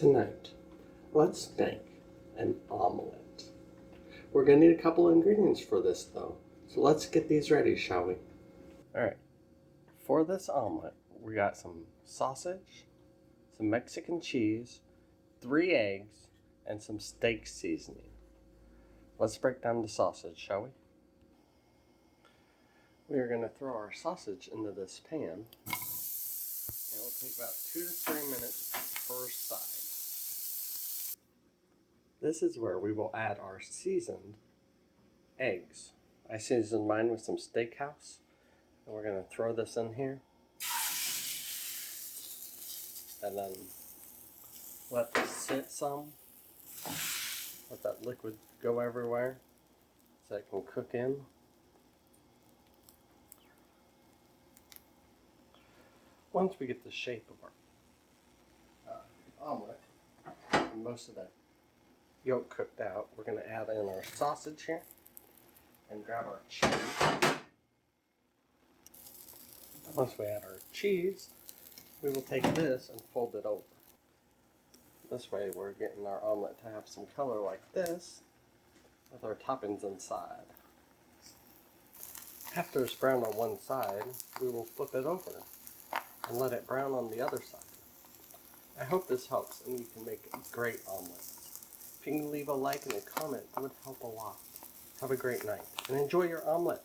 Tonight, let's make an omelet. We're going to need a couple of ingredients for this though, so let's get these ready, shall we? Alright, for this omelet, we got some sausage, some Mexican cheese, 3 eggs, and some steak seasoning. Let's break down the sausage, shall we? We are going to throw our sausage into this pan. It will take about 2 to 3 minutes per side. This is where we will add our seasoned eggs. I seasoned mine with some steakhouse, and we're going to throw this in here. And then let this sit some. Let that liquid go everywhere so it can cook in. Once we get the shape of our omelet, and most of the yolk cooked out, we're going to add in our sausage here and grab our cheese. Once we add our cheese, we will take this and fold it over. This way we're getting our omelet to have some color like this with our toppings inside. After it's brown on one side, we will flip it over and let it brown on the other side. I hope this helps and you can make a great omelet. If you can leave a like and a comment, it would help a lot. Have a great night and enjoy your omelet.